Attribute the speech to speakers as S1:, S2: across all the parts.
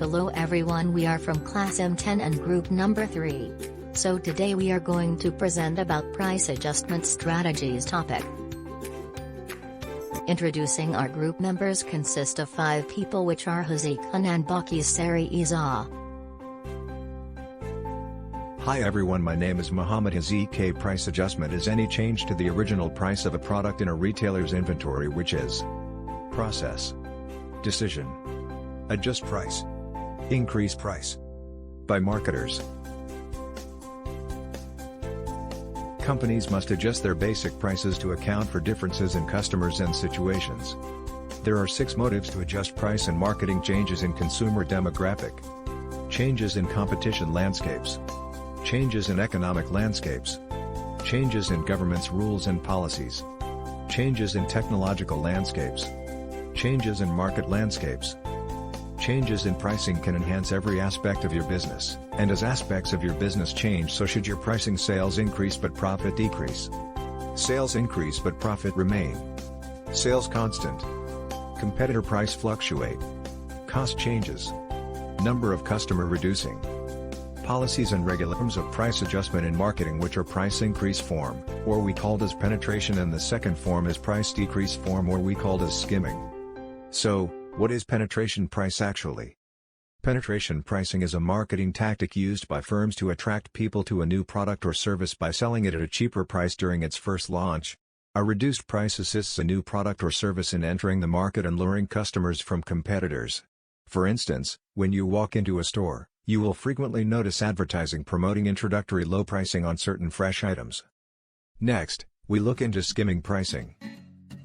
S1: Hello everyone, we are from class M10 and group number 3. So today we are going to present about price adjustment strategies topic. Introducing our group members consist of 5 people, which are Jose and Baki Sari Iza.
S2: Hi everyone, my name is Muhammad Hazek. Price adjustment is any change to the original price of a product in a retailer's inventory, which is process, decision, adjust price, increase price by marketers. Companies must adjust their basic prices to account for differences in customers and situations. There are 6 motives to adjust price and marketing: changes in consumer demographic, changes in competition landscapes, changes in economic landscapes, changes in government's rules and policies, changes in technological landscapes, changes in market landscapes. Changes in pricing can enhance every aspect of your business, and as aspects of your business change, so should your pricing. Sales increase but profit decrease. Sales increase but profit remain. Sales constant. Competitor price fluctuate. Cost changes. Number of customer reducing. Policies and regulations of price adjustment in marketing, which are price increase form, or we called as penetration, and the second form is price decrease form, or we called as skimming. So, what is penetration price actually? Penetration pricing is a marketing tactic used by firms to attract people to a new product or service by selling it at a cheaper price during its first launch. A reduced price assists a new product or service in entering the market and luring customers from competitors. For instance, when you walk into a store, you will frequently notice advertising promoting introductory low pricing on certain fresh items. Next, we look into skimming pricing.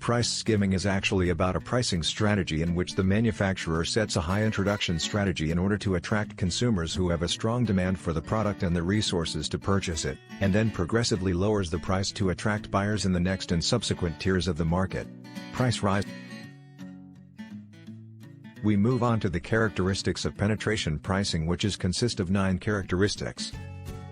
S2: Price skimming is actually about a pricing strategy in which the manufacturer sets a high introduction strategy in order to attract consumers who have a strong demand for the product and the resources to purchase it, and then progressively lowers the price to attract buyers in the next and subsequent tiers of the market. Price rise. We move on to the characteristics of penetration pricing, which consist of 9 characteristics.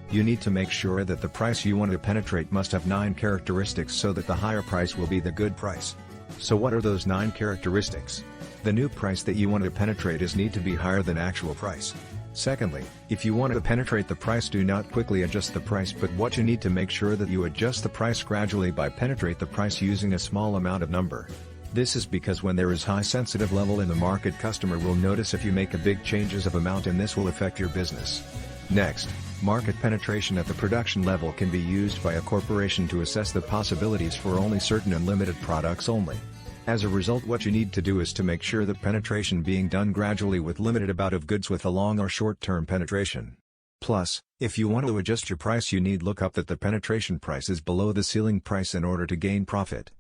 S2: You need to make sure that the price you want to penetrate must have 9 characteristics so that the higher price will be the good price. So what are those 9 characteristics? The new price that you want to penetrate need to be higher than actual price. Secondly, if you want to penetrate the price, do not quickly adjust the price, but what you need to make sure that you adjust the price gradually by penetrate the price using a small amount of number. This is because when there is high sensitive level in the market, customer will notice if you make a big changes of amount, and this will affect your business. Next, market penetration at the production level can be used by a corporation to assess the possibilities for only certain and limited products only. As a result, what you need to do is to make sure that penetration being done gradually with limited amount of goods with a long or short-term penetration. Plus, if you want to adjust your price, you need look up that the penetration price is below the ceiling price in order to gain profit.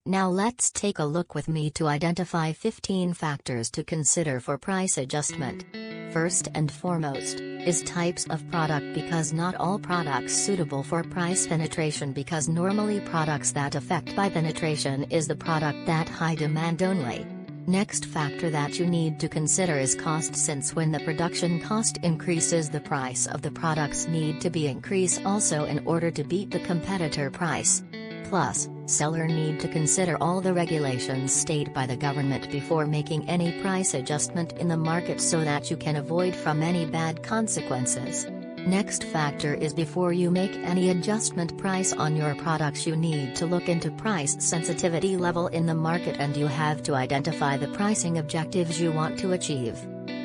S1: Now let's take a look with me to identify 15 factors to consider for price adjustment. First and foremost, is types of product, because not all products suitable for price penetration, because normally products that affect by penetration is the product that high demand only. Next factor that you need to consider is cost, since when the production cost increases, the price of the products need to be increased also in order to beat the competitor price. Plus, seller need to consider all the regulations stated by the government before making any price adjustment in the market, so that you can avoid from any bad consequences. Next factor is before you make any adjustment price on your products, you need to look into price sensitivity level in the market, and you have to identify the pricing objectives you want to achieve.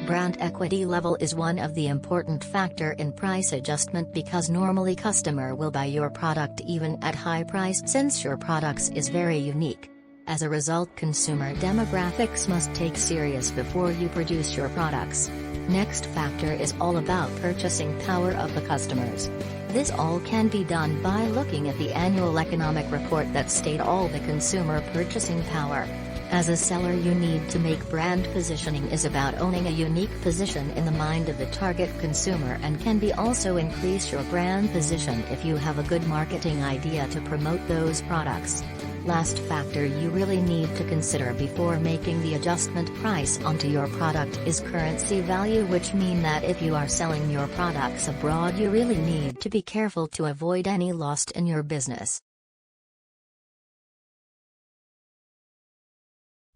S1: Brand equity level is one of the important factor in price adjustment, because normally customer will buy your product even at high price, since your products is very unique. As a result, consumer demographics must take serious before you produce your products. Next factor is all about purchasing power of the customers. This all can be done by looking at the annual economic report that state all the consumer purchasing power. As a seller, you need to make brand positioning is about owning a unique position in the mind of the target consumer, and can be also increase your brand position if you have a good marketing idea to promote those products. Last factor you really need to consider before making the adjustment price onto your product is currency value, which mean that if you are selling your products abroad, you really need to be careful to avoid any loss in your business.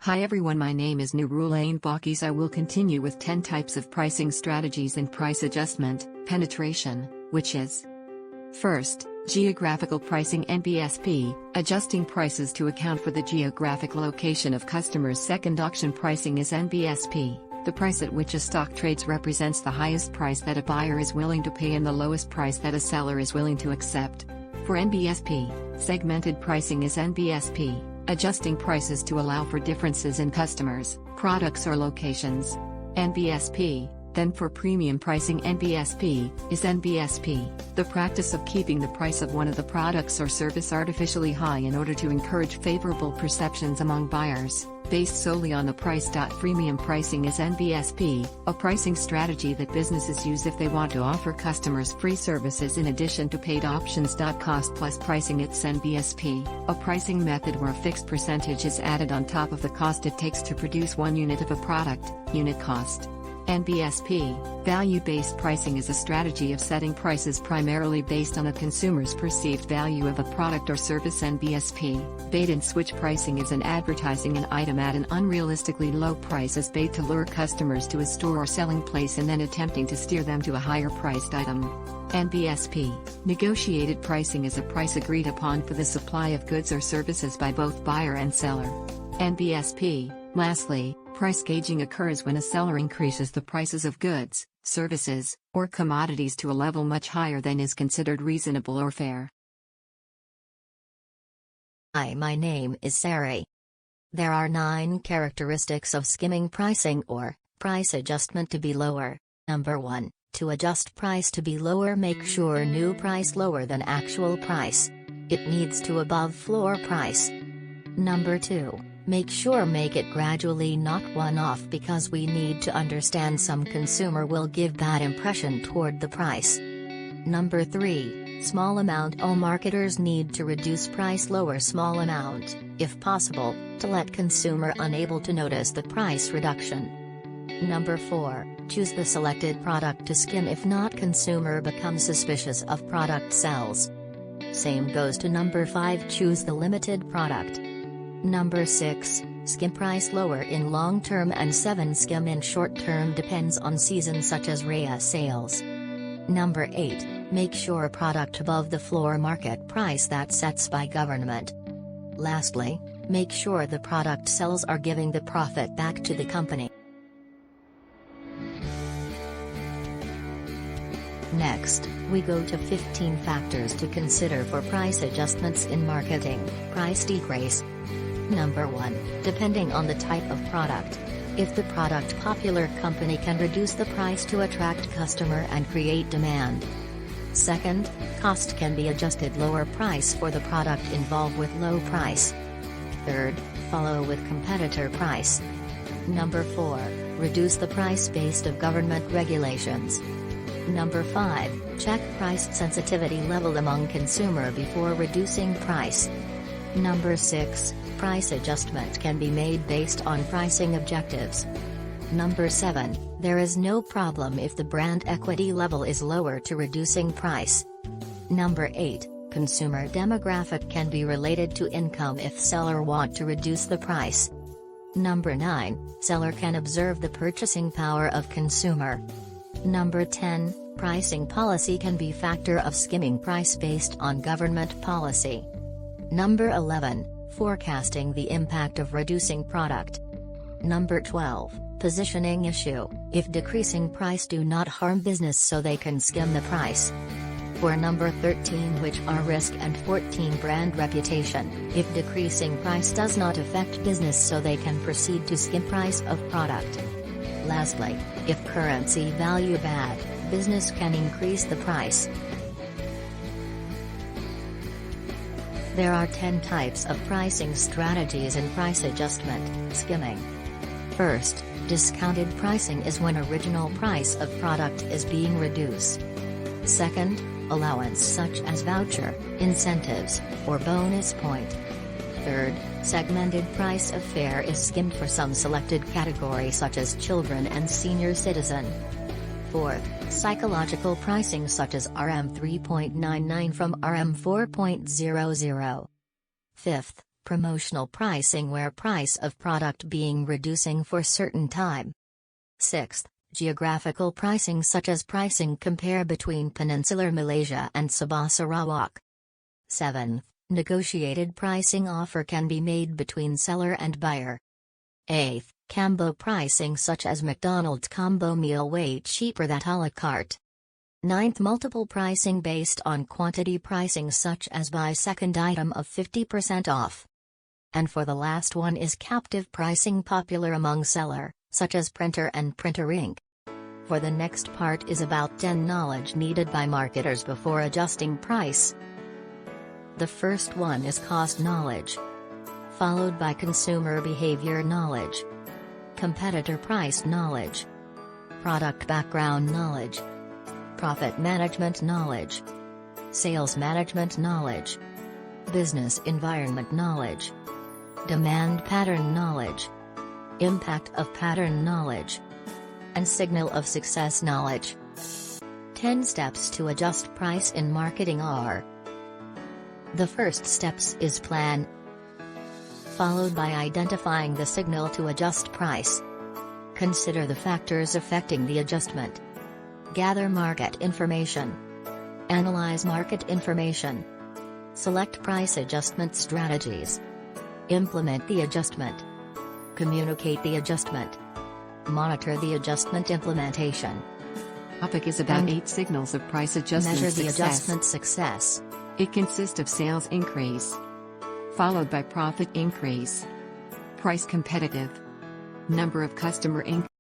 S3: Hi everyone, my name is Nurulain Bakis. I will continue with 10 types of pricing strategies and price adjustment, penetration, which is: first, geographical pricing (NBSP), adjusting prices to account for the geographic location of customers. Second, auction pricing is NBSP. The price at which a stock trades represents the highest price that a buyer is willing to pay and the lowest price that a seller is willing to accept. For NBSP, segmented pricing is NBSP, adjusting prices to allow for differences in customers, products or locations. NBSP. Then for premium pricing, NBSP is NBSP, the practice of keeping the price of one of the products or service artificially high in order to encourage favorable perceptions among buyers, based solely on the price. Freemium pricing is NBSP, a pricing strategy that businesses use if they want to offer customers free services in addition to paid options. Cost plus pricing, it's NBSP, a pricing method where a fixed percentage is added on top of the cost it takes to produce 1 unit of a product, unit cost. NBSP, value-based pricing, is a strategy of setting prices primarily based on a consumer's perceived value of a product or service. NBSP, bait and switch pricing, is an advertising an item at an unrealistically low price as bait to lure customers to a store or selling place and then attempting to steer them to a higher priced item. NBSP, negotiated pricing, is a price agreed upon for the supply of goods or services by both buyer and seller. NBSP, lastly, price gauging occurs when a seller increases the prices of goods, services, or commodities to a level much higher than is considered reasonable or fair.
S1: Hi, my name is Sari. There are 9 characteristics of skimming pricing or price adjustment to be lower. Number 1, to adjust price to be lower, make sure new price lower than actual price. It needs to above floor price. Number 2, make sure make it gradually, not one-off, because we need to understand some consumer will give bad impression toward the price. Number 3, small amount. All marketers need to reduce price lower small amount, if possible, to let consumer unable to notice the price reduction. Number 4, choose the selected product to skim, if not consumer become suspicious of product sells. Same goes to number 5, choose the limited product. Number 6, skim price lower in long term and 7, skim in short term, depends on season such as Raya sales. Number 8, make sure product above the floor market price that sets by government. Lastly, make sure the product sales are giving the profit back to the company. Next, we go to 15 factors to consider for price adjustments in marketing. Price decrease. Number 1, depending on the type of product. If the product popular, company can reduce the price to attract customer and create demand. Second, cost can be adjusted, lower price for the product involved with low price. Third, follow with competitor price. Number 4, reduce the price based of government regulations. Number 5, check price sensitivity level among consumer before reducing price. Number 6, price adjustment can be made based on pricing objectives. Number 7, there is no problem if the brand equity level is lower to reducing price. Number 8, consumer demographic can be related to income if seller want to reduce the price. Number 9, seller can observe the purchasing power of consumer. Number 10, pricing policy can be factor of skimming price based on government policy. Number 11, forecasting the impact of reducing product. Number 12, positioning issue, if decreasing price do not harm business so they can skim the price. For number 13, which are risk, and 14, brand reputation, if decreasing price does not affect business so they can proceed to skim price of product. Lastly, if currency value bad, business can increase the price. There are 10 types of pricing strategies in price adjustment, skimming. First, discounted pricing is when original price of product is being reduced. Second, allowance such as voucher, incentives, or bonus point. Third, segmented price of fare is skimmed for some selected category such as children and senior citizen. Fourth, psychological pricing such as RM 3.99 from RM 4.00. Fifth, promotional pricing where price of product being reducing for certain time. 6th, geographical pricing such as pricing compare between Peninsular Malaysia and Sabah Sarawak. 7th, negotiated pricing offer can be made between seller and buyer. 8th, combo pricing such as McDonald's combo meal way cheaper than a la carte. 9th, multiple pricing based on quantity pricing such as buy second item of 50% off. And for the last one is captive pricing popular among seller, such as printer and printer ink. For the next part is about 10 knowledge needed by marketers before adjusting price. The first one is cost knowledge, followed by consumer behavior knowledge, competitor price knowledge, product background knowledge, profit management knowledge, sales management knowledge, business environment knowledge, demand pattern knowledge, impact of pattern knowledge, and signal of success knowledge. 10 steps to adjust price in marketing are: the first steps is plan, followed by identifying the signal to adjust price. Consider the factors affecting the adjustment. Gather market information. Analyze market information. Select price adjustment strategies. Implement the adjustment. Communicate the adjustment. Monitor the adjustment implementation.
S3: Topic is about 8 signals of price adjustment
S1: Measure
S3: success.
S1: the adjustment success.
S3: It consists of sales increase, followed by profit increase, price competitive, number of customer increase.